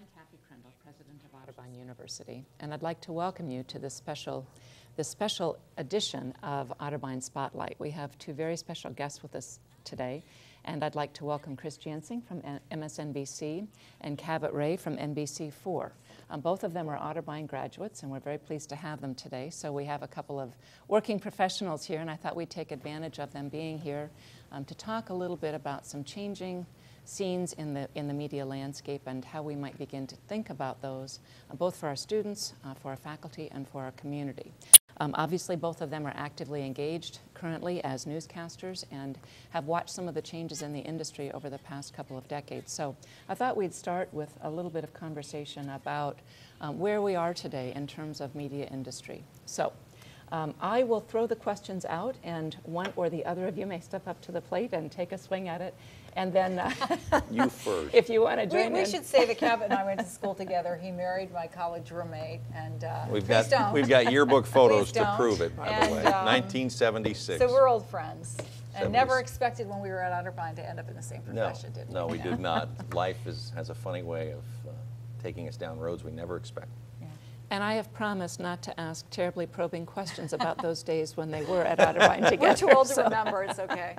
I'm Kathy Krendl, President of Otterbein University, and I'd like to welcome you to this special edition of Otterbein Spotlight. We have two very special guests with us today, and I'd like to welcome Chris Jansing from MSNBC and Cabot Ray from NBC4. Both of them are Otterbein graduates, and we're very pleased to have them today. So we have a couple of working professionals here, and I thought we'd take advantage of them being here to talk a little bit about some changing scenes in the media landscape and how we might begin to think about those, both for our students, for our faculty, and for our community. Obviously, both of them are actively engaged currently as newscasters and have watched some of the changes in the industry over the past couple of decades. So I thought we'd start with a little bit of conversation about where we are today in terms of media industry. So I will throw the questions out, and one or the other of you may step up to the plate and take a swing at it. And then you first. If you want to join in. We should say that Cabot and I went to school together. He married my college roommate, and we've got yearbook photos to prove it, by the way. 1976. So we're old friends, and never expected when we were at Otterbein to end up in the same profession, did we? No, we did not. Life has a funny way of taking us down roads we never expect. And I have promised not to ask terribly probing questions about those days when they were at Otterbein together. We're too old to remember. It's okay.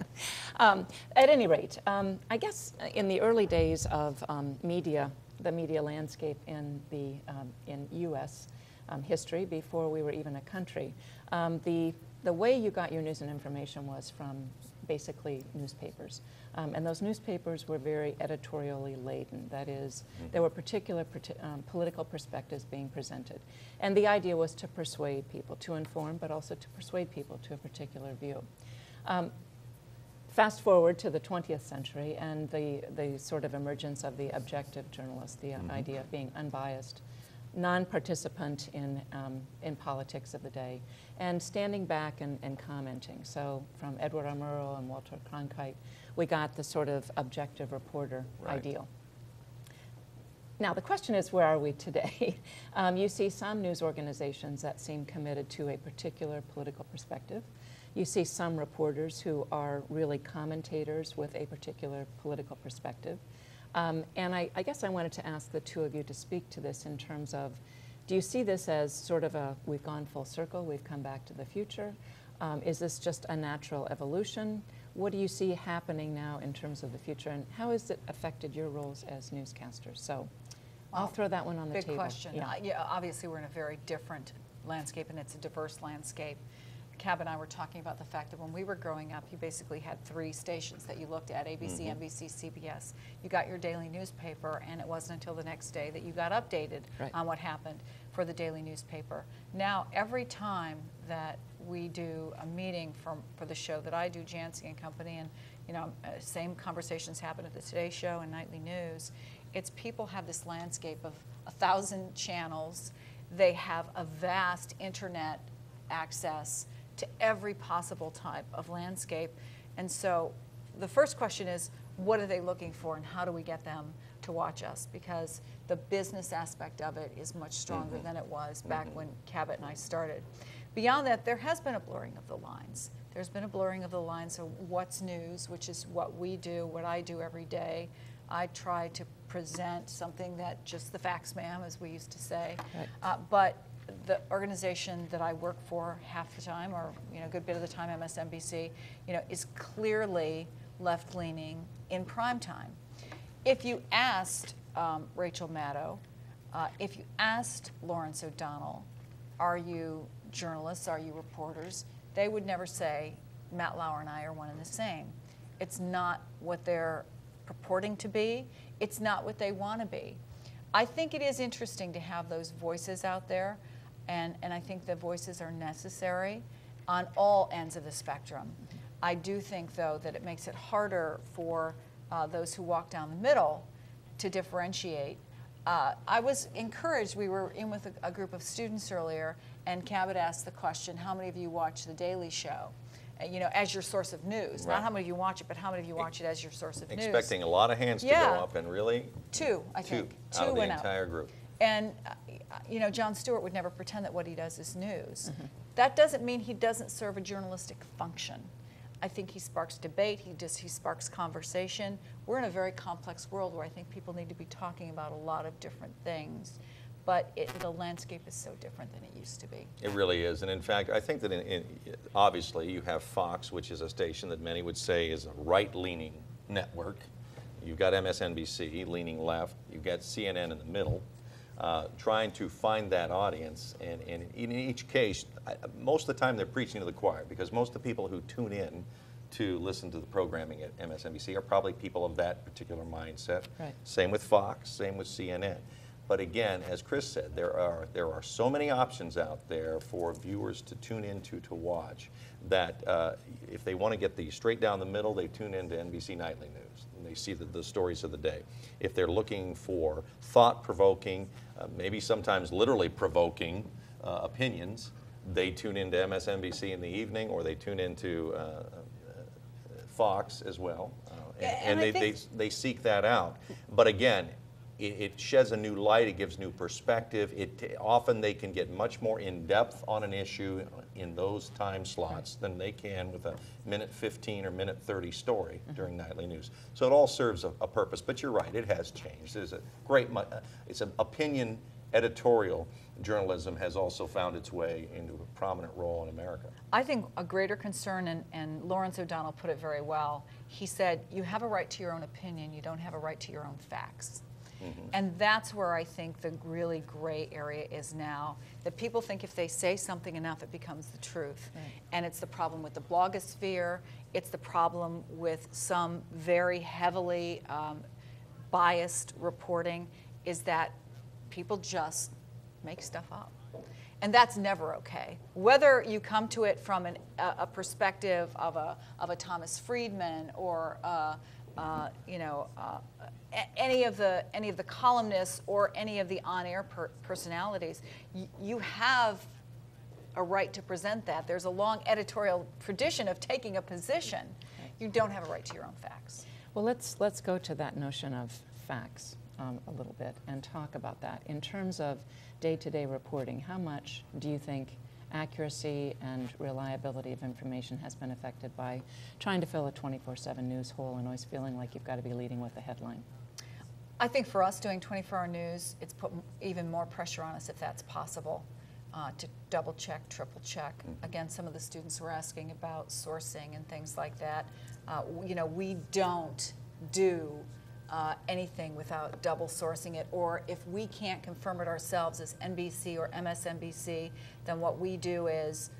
At any rate, I guess in the early days of the media landscape in U.S. History, before we were even a country, the way you got your news and information was from basically newspapers. And those newspapers were very editorially laden. That is, there were particular political perspectives being presented. And the idea was to persuade people, to inform, but also to persuade people to a particular view. Fast forward to the 20th century and the sort of emergence of the objective journalist, the idea of being unbiased, non-participant in politics of the day, and standing back and commenting. So from Edward R. Murrow and Walter Cronkite, we got the sort of objective reporter ideal. Now the question is, where are we today? You see some news organizations that seem committed to a particular political perspective. You see some reporters who are really commentators with a particular political perspective. And I guess I wanted to ask the two of you to speak to this in terms of, do you see this as sort of a, we've gone full circle, we've come back to the future? Is this just a natural evolution? What do you see happening now in terms of the future, and how has it affected your roles as newscasters? So I'll throw that one on the table. Big question. Yeah, obviously we're in a very different landscape, and it's a diverse landscape. Cab and I were talking about the fact that when we were growing up, you basically had three stations that you looked at, ABC, NBC, CBS. You got your daily newspaper, and it wasn't until the next day that you got updated on what happened for the daily newspaper. Now, every time that we do a meeting for the show that I do, Jansing and Company, and same conversations happen at the Today Show and Nightly News, it's people have this landscape of 1,000 channels. They have a vast internet access to every possible type of landscape. And so the first question is, what are they looking for, and how do we get them to watch us? Because the business aspect of it is much stronger than it was back when Cabot and I started. Beyond that, there has been a blurring of the lines. There's been a blurring of the lines of what's news, which is what we do, what I do every day. I try to present something that just the facts, ma'am, as we used to say. But the organization that I work for half the time, or a good bit of the time, MSNBC, is clearly left-leaning in prime time. If you asked Rachel Maddow, if you asked Lawrence O'Donnell, are you journalists, are you reporters, they would never say Matt Lauer and I are one and the same. It's not what they're purporting to be. It's not what they want to be. I think it is interesting to have those voices out there, and I think the voices are necessary on all ends of the spectrum. I do think, though, that it makes it harder for those who walk down the middle to differentiate. I was encouraged. We were in with a group of students earlier, and Cabot asked the question, how many of you watch The Daily Show? As your source of news. Not how many of you watch it, but how many of you watch it as your source of news. Expecting a lot of hands to go up, and really? Two, I think. Two out of the entire group. And, Jon Stewart would never pretend that what he does is news. That doesn't mean he doesn't serve a journalistic function. I think he sparks debate. He sparks conversation. We're in a very complex world where I think people need to be talking about a lot of different things. But the landscape is so different than it used to be. It really is. And in fact, I think that obviously you have Fox, which is a station that many would say is a right-leaning network. You've got MSNBC leaning left. You've got CNN in the middle, trying to find that audience. And in each case, most of the time they're preaching to the choir, because most of the people who tune in to listen to the programming at MSNBC are probably people of that particular mindset. Right. Same with Fox, same with CNN. But again, as Chris said, there are so many options out there for viewers to tune into to watch that if they want to get the straight down the middle, they tune into NBC Nightly News and they see the stories of the day. If they're looking for thought-provoking, maybe sometimes literally provoking opinions, they tune into MSNBC in the evening, or they tune into Fox as well, and they seek that out. But again, it sheds a new light, it gives new perspective. Often they can get much more in-depth on an issue in those time slots than they can with a minute 15 or minute 30 story during nightly news. So it all serves a purpose, but you're right, it has changed. There's it's an opinion editorial journalism has also found its way into a prominent role in America. I think a greater concern, and Lawrence O'Donnell put it very well, he said, you have a right to your own opinion, you don't have a right to your own facts. And that's where I think the really gray area is now, that people think if they say something enough, it becomes the truth. Right. And it's the problem with the blogosphere, it's the problem with some very heavily biased reporting, is that people just make stuff up. And that's never okay. Whether you come to it from a perspective of a Thomas Friedman or any of the columnists or any of the on-air personalities, you have a right to present that. There's a long editorial tradition of taking a position. You don't have a right to your own facts. Well, let's go to that notion of facts a little bit and talk about that. In terms of day-to-day reporting, how much do you think accuracy and reliability of information has been affected by trying to fill a 24/7 news hole and always feeling like you've got to be leading with the headline? I think for us doing 24-hour news, it's put even more pressure on us, if that's possible, to double check, triple check. Again, some of the students were asking about sourcing and things like that. We don't do anything without double sourcing it, or if we can't confirm it ourselves as NBC or MSNBC, then what we do is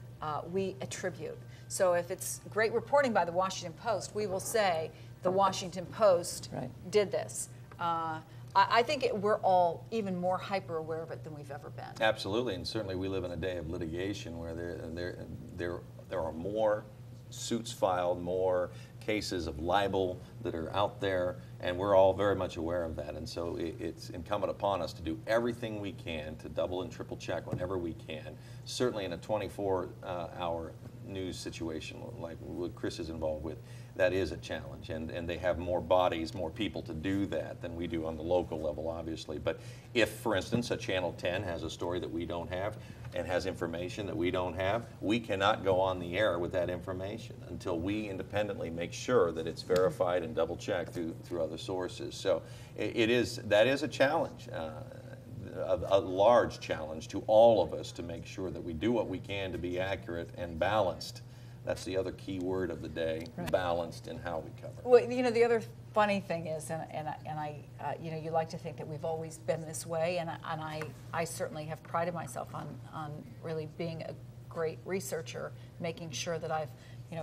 we attribute. So if it's great reporting by the Washington Post, we will say the Washington Post did this. I think we're all even more hyper aware of it than we've ever been. Absolutely, and certainly we live in a day of litigation where there are more suits filed, more cases of libel that are out there, and we're all very much aware of that. And so it's incumbent upon us to do everything we can to double and triple check whenever we can. Certainly in a 24-hour news situation like what Chris is involved with, that is a challenge, and they have more bodies, more people to do that than we do on the local level, obviously. But if, for instance, a Channel 10 has a story that we don't have and has information that we don't have, we cannot go on the air with that information until we independently make sure that it's verified and double-checked through other sources. So that is a challenge, a large challenge to all of us to make sure that we do what we can to be accurate and balanced. That's the other key word of the day, balanced in how we cover. Well, the other funny thing is, and I you like to think that we've always been this way, and I certainly have prided myself on really being a great researcher, making sure that I've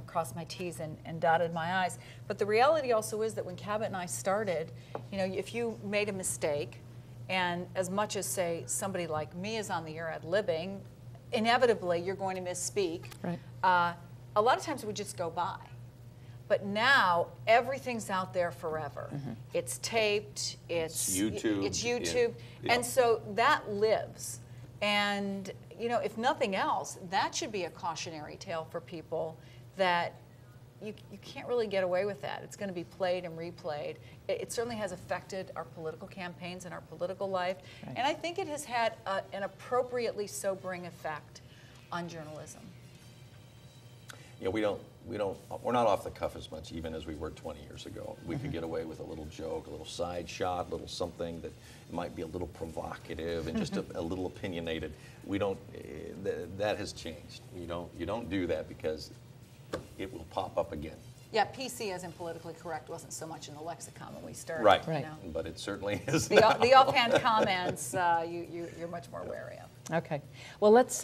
crossed my T's and dotted my I's. But the reality also is that when Cabot and I started, if you made a mistake, and as much as, say, somebody like me is on the air ad-libbing, inevitably you're going to misspeak. Right. A lot of times we just go by. But now everything's out there forever. It's taped, it's YouTube. Yeah. And so that lives. And if nothing else, that should be a cautionary tale for people that you can't really get away with that. It's going to be played and replayed. It certainly has affected our political campaigns and our political life. Right. And I think it has had an appropriately sobering effect on journalism. we're not off the cuff as much even as we were 20 years ago. We could get away with a little joke, a little side shot, a little something that might be a little provocative and just a little opinionated. We don't, that has changed. You don't do that because it will pop up again. Yeah, PC as in politically correct wasn't so much in the lexicon when we started. Right, you know. but it certainly is The offhand comments, you're much more wary of. Okay. Well, let's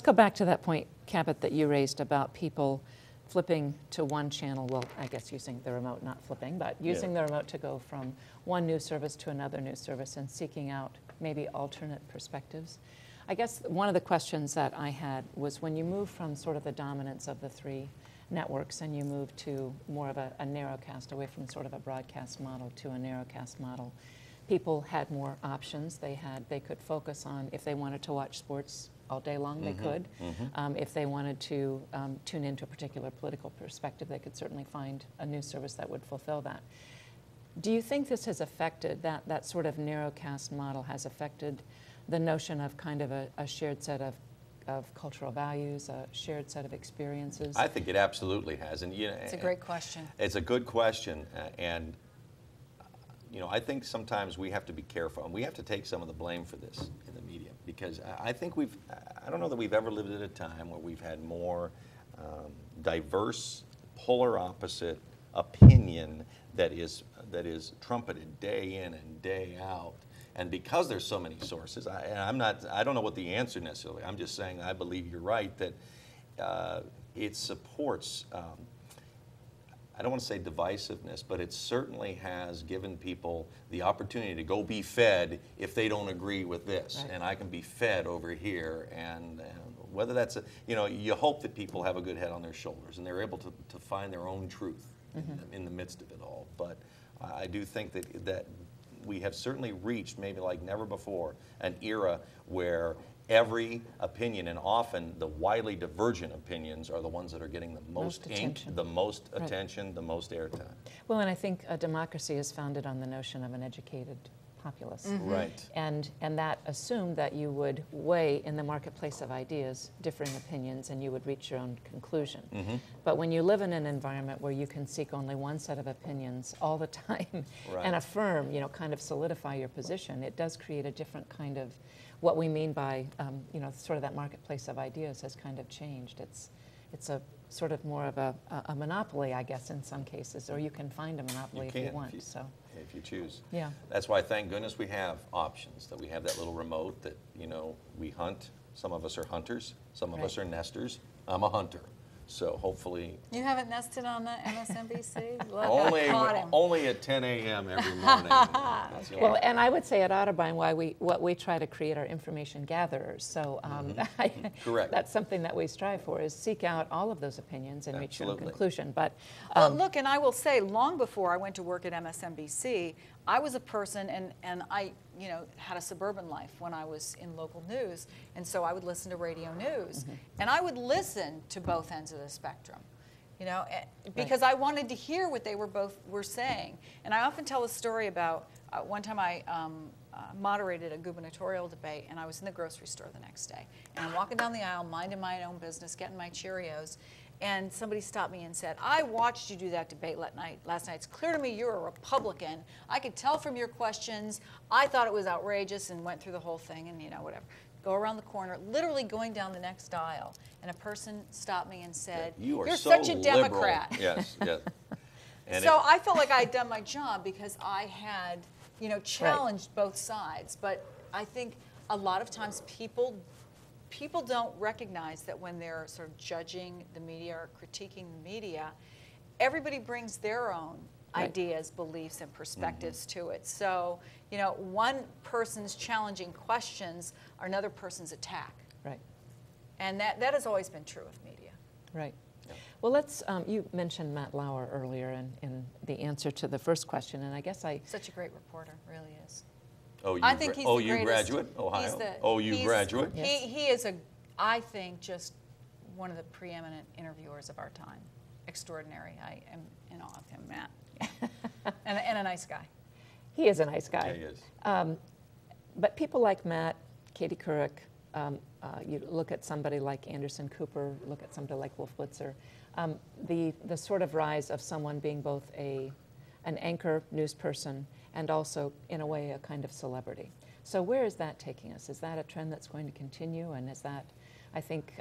go back to that point, Cabot, that you raised about people flipping to one channel. Well, I guess using the remote, not flipping, but using the remote to go from one news service to another news service and seeking out maybe alternate perspectives. I guess one of the questions that I had was when you move from sort of the dominance of the three networks and you move to more of a narrowcast, away from sort of a broadcast model to a narrowcast model, people had more options. They could focus on, if they wanted to watch sports all day long, they could. If they wanted to tune into a particular political perspective, they could certainly find a news service that would fulfill that. Do you think this has affected, that sort of narrowcast model has affected the notion of kind of a shared set of cultural values, a shared set of experiences? I think it absolutely has, and It's a great question. It's a good question, and I think sometimes we have to be careful, and we have to take some of the blame for this in the media, because I think I don't know that we've ever lived at a time where we've had more diverse, polar opposite opinion that is trumpeted day in and day out. And because there's so many sources, I don't know what the answer necessarily. I'm just saying I believe you're right that it supports. I don't want to say divisiveness, but it certainly has given people the opportunity to go be fed if they don't agree with this, and I can be fed over here. And whether that's you hope that people have a good head on their shoulders and they're able to find their own truth in the midst of it all. But I do think that we have certainly reached, maybe like never before, an era where every opinion, and often the widely divergent opinions, are the ones that are getting the most ink, the most attention, the most airtime. Well, and I think a democracy is founded on the notion of an educated populace. Right. And that assumed that you would weigh in the marketplace of ideas differing opinions and you would reach your own conclusion. But when you live in an environment where you can seek only one set of opinions all the time and affirm, kind of solidify your position, it does create a different kind of, what we mean by, sort of that marketplace of ideas has kind of changed. It's a sort of more of a monopoly, I guess, in some cases, or you can find a monopoly if you want. If you choose. Yeah. That's why, thank goodness, we have options, that we have that little remote that, we hunt. Some of us are hunters. Some of us are nesters. I'm a hunter. So hopefully... You haven't nested on the MSNBC? only at 10 a.m. every morning. Well, and I would say at Otterbein, what we try to create are information gatherers. So correct. That's something that we strive for, is seek out all of those opinions and reach your own conclusion. But look, and I will say, long before I went to work at MSNBC, I was a person, and I had a suburban life when I was in local news, and so I would listen to radio news, and I would listen to both ends of the spectrum, because I wanted to hear what they were saying. And I often tell a story about one time I moderated a gubernatorial debate, and I was in the grocery store the next day, and I'm walking down the aisle, minding my own business, getting my Cheerios. And somebody stopped me and said, I watched you do that debate last night. It's clear to me you're a Republican. I could tell from your questions. I thought it was outrageous, and went through the whole thing and, whatever. Go around the corner, literally going down the next aisle. And a person stopped me and said, you're so such a Democrat. Liberal. Yes, yes. And so I felt like I had done my job because I had, challenged both sides. But I think a lot of times people don't recognize that when they're sort of judging the media or critiquing the media, everybody brings their own ideas, beliefs, and perspectives to it. So, one person's challenging questions are another person's attack. Right. And that has always been true of media. Right. Yeah. Well, you mentioned Matt Lauer earlier in the answer to the first question, and I guess Such a great reporter, really is. I think he's the greatest. Graduate, Ohio. Graduate. Yes. He is I think, just one of the preeminent interviewers of our time. Extraordinary. I am in awe of him, Matt. and a nice guy. He is a nice guy. Yeah, he is. But people like Matt, Katie Couric, you look at somebody like Anderson Cooper, look at somebody like Wolf Blitzer, the sort of rise of someone being both an anchor news person and also, in a way, a kind of celebrity. So where is that taking us? Is that a trend that's going to continue? And is that, I think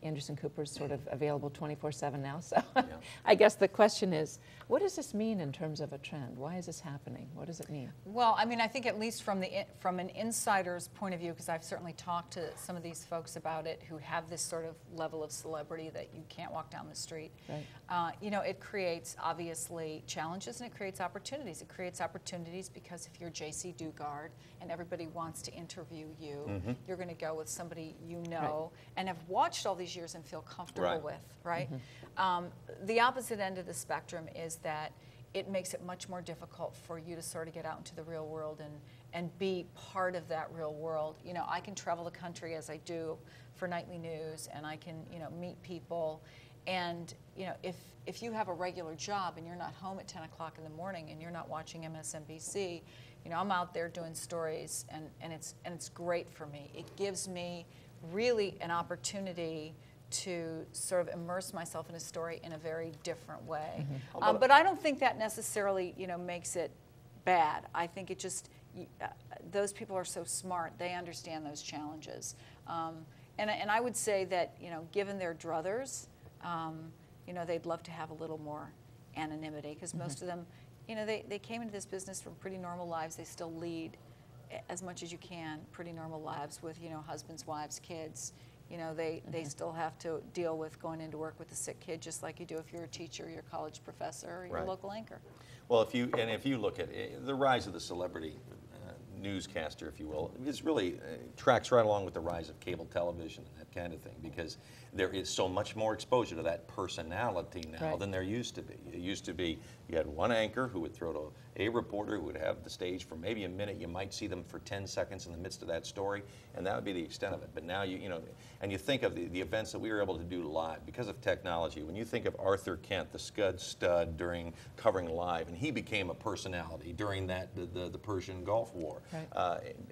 Anderson Cooper's sort of available 24/7 now. So Yeah. I guess the question is, what does this mean in terms of a trend? Why is this happening? What does it mean? Well, I mean, I think at least from an insider's point of view, because I've certainly talked to some of these folks about it who have this sort of level of celebrity that you can't walk down the street. Right. You know, it creates obviously challenges and it creates opportunities. It creates opportunities because if you're J.C. Dugard and everybody wants to interview you, you're going to go with somebody you know and have watched all these years and feel comfortable with, right? The opposite end of the spectrum is that it makes it much more difficult for you to sort of get out into the real world and be part of that real world. You know, I can travel the country as I do for nightly news, and I can, you know, meet people. And, you know, if you have a regular job and you're not home at 10 o'clock in the morning and you're not watching MSNBC, you know, I'm out there doing stories, and it's great for me. It gives me really an opportunity to sort of immerse myself in a story in a very different way. But I don't think that necessarily, you know, makes it bad. I think it just, those people are so smart. They understand those challenges. And I would say that, you know, given their druthers, you know, they'd love to have a little more anonymity because most of them, you know, they came into this business from pretty normal lives. They still lead, as much as you can, pretty normal lives with, you know, husbands, wives, kids. You know, they still have to deal with going into work with a sick kid just like you do if you're a teacher, your college professor, or your local anchor. Well, if you look at the rise of the celebrity newscaster, if you will, is really tracks right along with the rise of cable television and that kind of thing, because there is so much more exposure to that personality now than there used to be. It used to be you had one anchor who would throw to a reporter who would have the stage for maybe a minute. You might see them for 10 seconds in the midst of that story, and that would be the extent of it. But now you know, and you think of the events that we were able to do live because of technology. When you think of Arthur Kent, the Scud Stud, during covering live, and he became a personality during that the Persian Gulf War.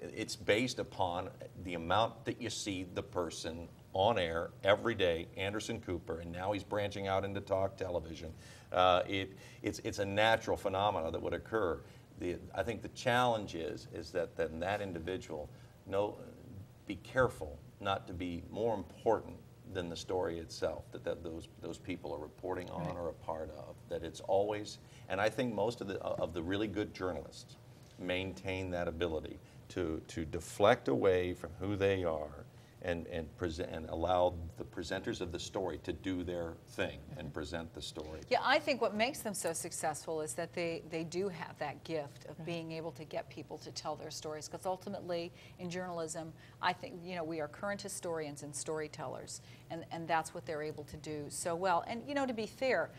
It's based upon the amount that you see the person on air every day, Anderson Cooper, and now he's branching out into talk television. It's a natural phenomenon that would occur. I think the challenge is that that individual be careful not to be more important than the story itself, that those people are reporting on or a part of. That it's always, and I think most of the really good journalists maintain that ability to deflect away from who they are and allow the presenters of the story to do their thing and present the story. Yeah, I think what makes them so successful is that they do have that gift of being able to get people to tell their stories, because ultimately in journalism, I think, you know, we are current historians and storytellers, and that's what they're able to do so well. And, you know, to be fair,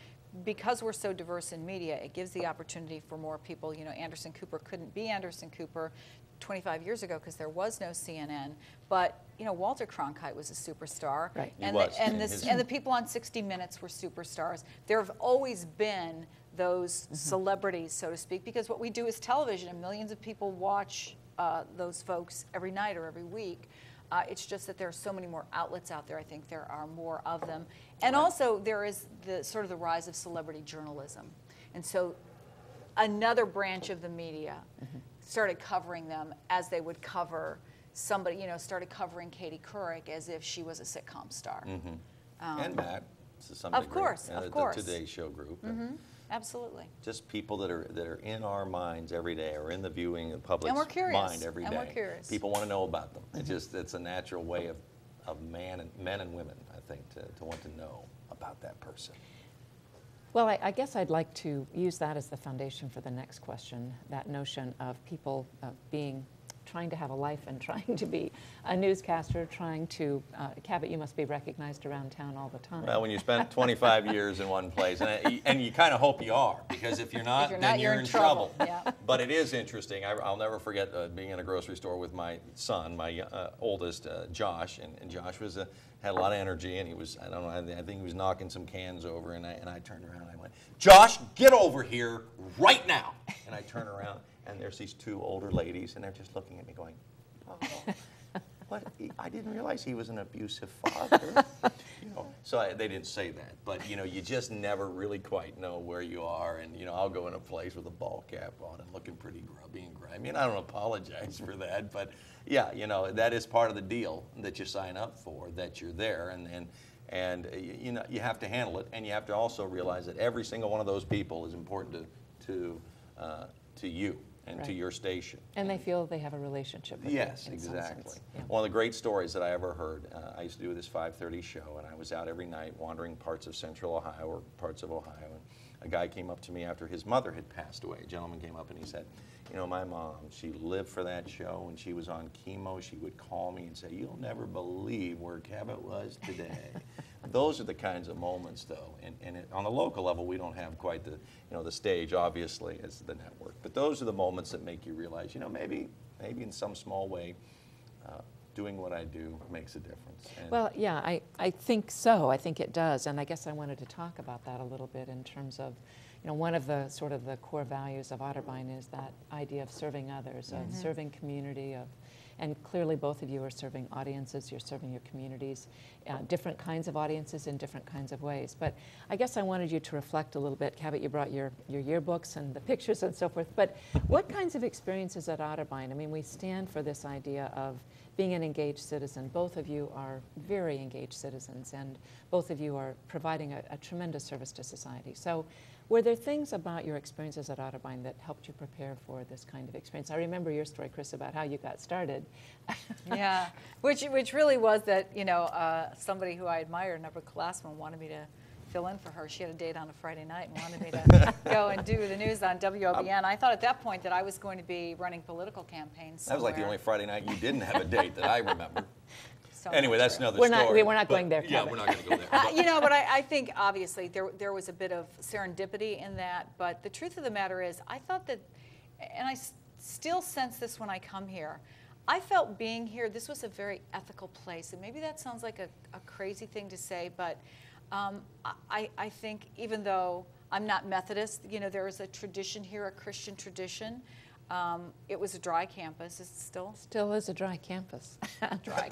because we're so diverse in media, it gives the opportunity for more people. You know, Anderson Cooper couldn't be Anderson Cooper 25 years ago because there was no CNN, but you know, Walter Cronkite was a superstar, and the people on 60 Minutes were superstars. There have always been those celebrities, so to speak, because what we do is television, and millions of people watch those folks every night or every week. It's just that there are so many more outlets out there. I think there are more of them, and also there is the sort of the rise of celebrity journalism, and so another branch of the media started covering them as they would cover somebody, you know, started covering Katie Couric as if she was a sitcom star. And Matt, to some of degree. Course, of course. The Today Show group. Absolutely. Just people that are in our minds every day, or in the viewing the public's mind every day. And we're curious. People want to know about them. It's a natural way of men and women, I think, to want to know about that person. Well, I guess I'd like to use that as the foundation for the next question, that notion of people trying to have a life and trying to be a newscaster, trying to, Cabot, you must be recognized around town all the time. Well, when you spend 25 years in one place, and you kind of hope you are, because if you're not, then you're in trouble. Yeah. But it is interesting. I'll never forget being in a grocery store with my son, my oldest, Josh, and Josh had a lot of energy, and he was, I don't know, I think he was knocking some cans over, and I turned around and I went, "Josh, get over here right now!" And I turn around, and there's these two older ladies, and they're just looking at me going, "Oh." but I didn't realize he was an abusive father. So they didn't say that, but you just never really quite know where you are. And I'll go in a place with a ball cap on and looking pretty grubby and grimy. And I don't apologize for that, but yeah, that is part of the deal that you sign up for, that you're there, and you have to handle it, and you have to also realize that every single one of those people is important to you and to your station. And they feel they have a relationship with you. Yes, exactly. Yeah. One of the great stories that I ever heard, I used to do this 5:30 show, and I was out every night wandering parts of central Ohio or parts of Ohio, and a guy came up to me after his mother had passed away. A gentleman came up and he said, my mom, she lived for that show. When she was on chemo, she would call me and say, you'll never believe where Cabot was today. Those are the kinds of moments, though, and on the local level, we don't have quite the, the stage, obviously, as the network. But those are the moments that make you realize, maybe in some small way, doing what I do makes a difference. And well, yeah, I think so. I think it does, and I guess I wanted to talk about that a little bit in terms of, one of the sort of the core values of Otterbein is that idea of serving others, of serving community, and clearly both of you are serving audiences, you're serving your communities, different kinds of audiences in different kinds of ways. But I guess I wanted you to reflect a little bit. Cabot, you brought your yearbooks and the pictures and so forth, but what kinds of experiences at Otterbein? I mean, we stand for this idea of being an engaged citizen. Both of you are very engaged citizens, and both of you are providing a tremendous service to society. So were there things about your experiences at Otterbein that helped you prepare for this kind of experience? I remember your story, Chris, about how you got started. Yeah, which really was that, somebody who I admired, an upperclassman, wanted me to fill in for her. She had a date on a Friday night and wanted me to go and do the news on WOBN. I thought at that point that I was going to be running political campaigns somewhere. That was like the only Friday night you didn't have a date that I remember. So anyway, that's another we're story. We're not going there, Yeah, Cabot. we're not going to go there. But I think obviously there was a bit of serendipity in that. But the truth of the matter is, I thought that, and I still sense this when I come here, I felt being here, this was a very ethical place. And maybe that sounds like a crazy thing to say, but I think even though I'm not Methodist, there is a tradition here, a Christian tradition. It was a dry campus. It's still is a dry campus. dry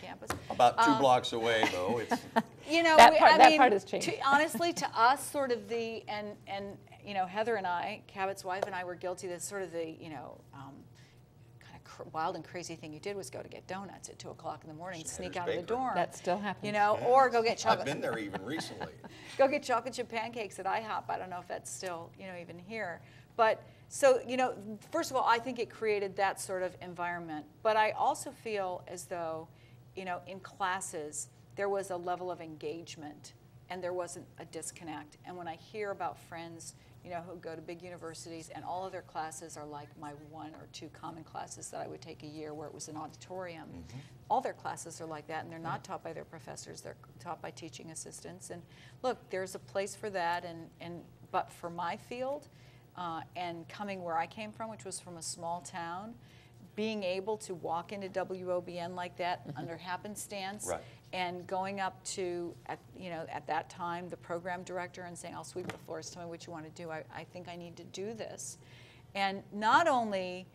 campus. About 2 blocks away, though. It's that part has changed. Honestly, to us, sort of and Heather and I, Cabot's wife and I, were guilty of this sort of the kind of wild and crazy thing you did was go to get donuts at 2 o'clock in the morning, sneak out of the dorm. That still happens. Or go get chocolate. I've been there even recently. Go get chocolate chip pancakes at IHOP. I don't know if that's still even here, but. So, first of all, I think it created that sort of environment. But I also feel as though, in classes, there was a level of engagement and there wasn't a disconnect. And when I hear about friends, who go to big universities and all of their classes are like my 1 or 2 common classes that I would take a year where it was an auditorium. All their classes are like that, and they're not taught by their professors. They're taught by teaching assistants. And look, there's a place for that. But for my field, and coming where I came from, which was from a small town, being able to walk into WOBN like that under happenstance, and going up to, at that time, the program director and saying, I'll sweep the floors, tell me what you want to do. I think I need to do this. And not only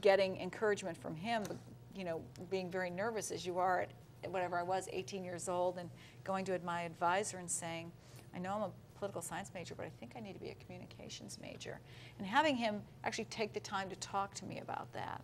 getting encouragement from him, but being very nervous as you are at whatever I was, 18 years old, and going to my advisor and saying, I know I'm a political science major, but I think I need to be a communications major. And having him actually take the time to talk to me about that,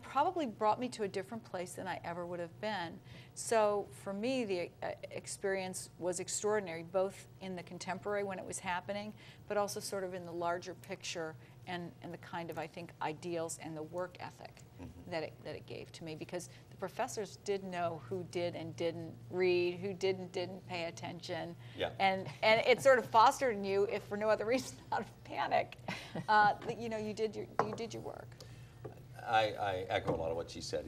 probably brought me to a different place than I ever would have been. So for me, the experience was extraordinary, both in the contemporary when it was happening, but also sort of in the larger picture and the kind of, I think, ideals and the work ethic that it gave to me, because the professors did know who did and didn't read, who did and didn't pay attention, and it sort of fostered in you, if for no other reason, out of panic, that you did your work. I echo a lot of what she said.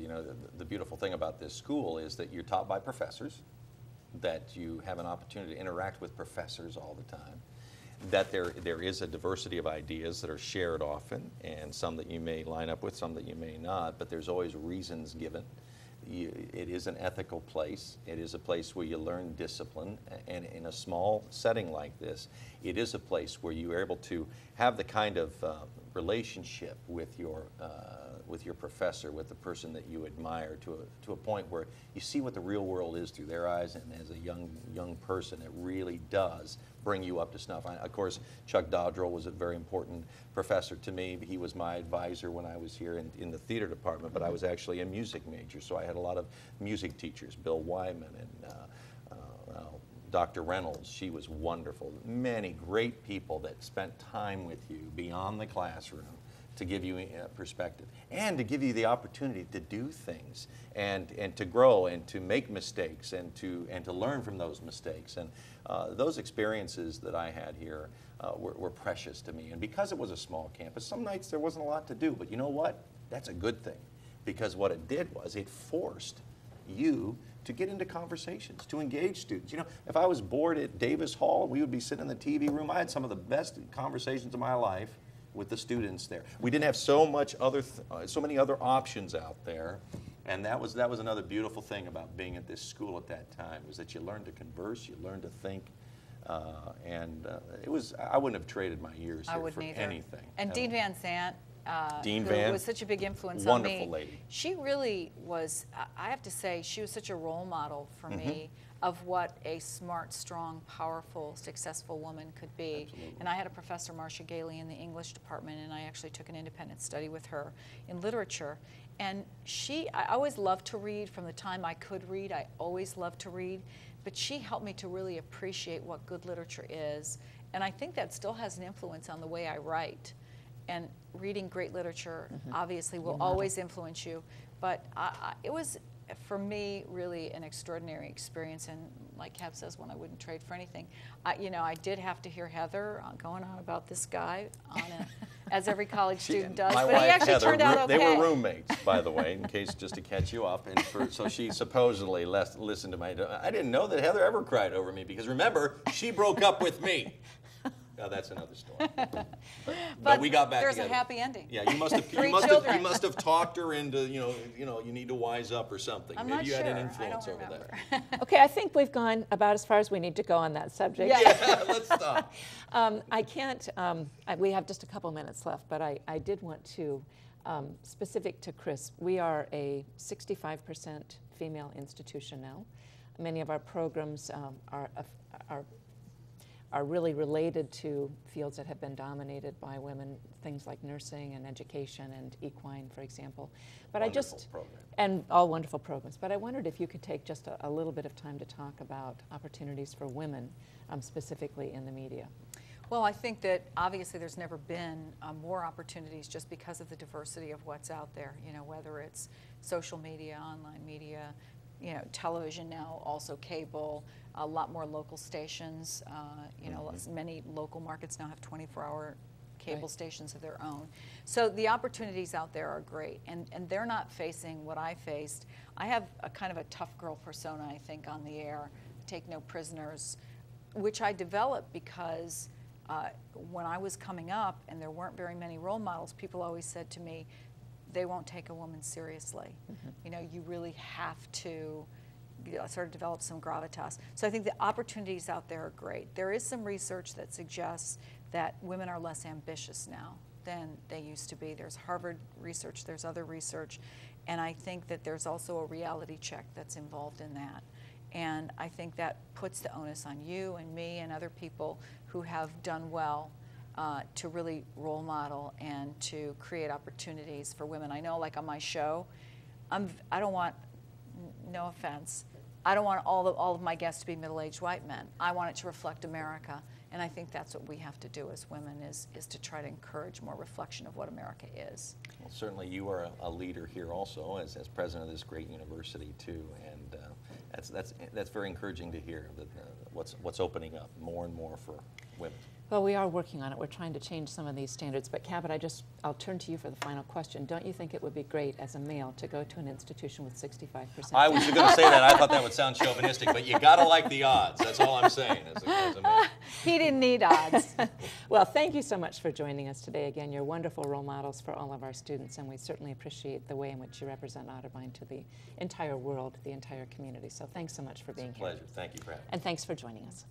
The beautiful thing about this school is that you're taught by professors, that you have an opportunity to interact with professors all the time, that there is a diversity of ideas that are shared often, and some that you may line up with, some that you may not, but there's always reasons given. It is an ethical place. It is a place where you learn discipline, and in a small setting like this, it is a place where you are able to have the kind of relationship with your with your professor, with the person that you admire, to a point where you see what the real world is through their eyes, and as a young person, it really does bring you up to snuff. Of course, Chuck Dodrell was a very important professor to me. He was my advisor when I was here in the theater department, but I was actually a music major, so I had a lot of music teachers, Bill Wyman and Dr. Reynolds. She was wonderful. Many great people that spent time with you beyond the classroom to give you perspective and to give you the opportunity to do things and to grow and to make mistakes and to learn from those mistakes. And those experiences that I had here were precious to me. And because it was a small campus, some nights there wasn't a lot to do, but you know what? That's a good thing, because what it did was it forced you to get into conversations, to engage students. You know, if I was bored at Davis Hall, we would be sitting in the TV room. I had some of the best conversations of my life with the students there. We didn't have so many other options out there, and that was another beautiful thing about being at this school at that time, was that you learned to converse, you learned to think, it was. I wouldn't have traded my years here for anything. And Dean Van Sant, Dean who Van, was such a big influence on me. wonderful lady. She really was, I have to say, she was such a role model for me of what a smart, strong, powerful, successful woman could be. Absolutely. And I had a professor, Marcia Gailey, in the English department, and I actually took an independent study with her in literature. And I always loved to read. From the time I could read, I always loved to read. But she helped me to really appreciate what good literature is. And I think that still has an influence on the way I write. And reading great literature obviously will always influence you. But it was, for me, really an extraordinary experience. And like Cab says, one I wouldn't trade for anything. I did have to hear Heather going on about this guy, as every college student does. My But wife, he actually Heather, turned out okay. They were roommates, by the way, in case, just to catch you up. And so she supposedly listened to my. I didn't know that Heather ever cried over me, because remember, she broke up with me. Now that's another story. But we got back there's together. A happy ending. Yeah, you must have. You must have talked her into. You need to wise up or something. I'm Maybe not you sure. had an influence I don't over remember. that. Okay, I think we've gone about as far as we need to go on that subject. Yeah, let's stop. I can't, we have just a couple minutes left, but I did want to, specific to Chris, we are a 65% female institution now. Many of our programs are really related to fields that have been dominated by women, things like nursing and education and equine, for example. But and all wonderful programs. But I wondered if you could take just a little bit of time to talk about opportunities for women, specifically in the media. Well, I think that obviously there's never been more opportunities just because of the diversity of what's out there. Whether it's social media, online media, television now, also cable, a lot more local stations. Many local markets now have 24-hour cable stations of their own. So the opportunities out there are great, and they're not facing what I faced. I have a kind of a tough girl persona, I think, on the air, take no prisoners, which I developed because when I was coming up and there weren't very many role models, people always said to me, they won't take a woman seriously. You really have to sort of develop some gravitas. So I think the opportunities out there are great. There is some research that suggests that women are less ambitious now than they used to be. There's Harvard research, there's other research, and I think that there's also a reality check that's involved in that. And I think that puts the onus on you and me and other people who have done well to really role model and to create opportunities for women. I know, like on my show, I don't want, no offense, I don't want all of my guests to be middle-aged white men. I want it to reflect America, and I think that's what we have to do as women is to try to encourage more reflection of what America is. Well, certainly you are a leader here also as president of this great university too, and that's very encouraging to hear that what's opening up more and more for women. Well, we are working on it. We're trying to change some of these standards. But Cabot, I'll turn to you for the final question. Don't you think it would be great as a male to go to an institution with 65%? I was going to say that. I thought that would sound chauvinistic, but you got to like the odds. That's all I'm saying as a male. He didn't need odds. Well, thank you so much for joining us today. Again, you're wonderful role models for all of our students, and we certainly appreciate the way in which you represent Otterbein to the entire world, the entire community. So thanks so much for being here. Pleasure. Thank you for having me. And thanks for joining us.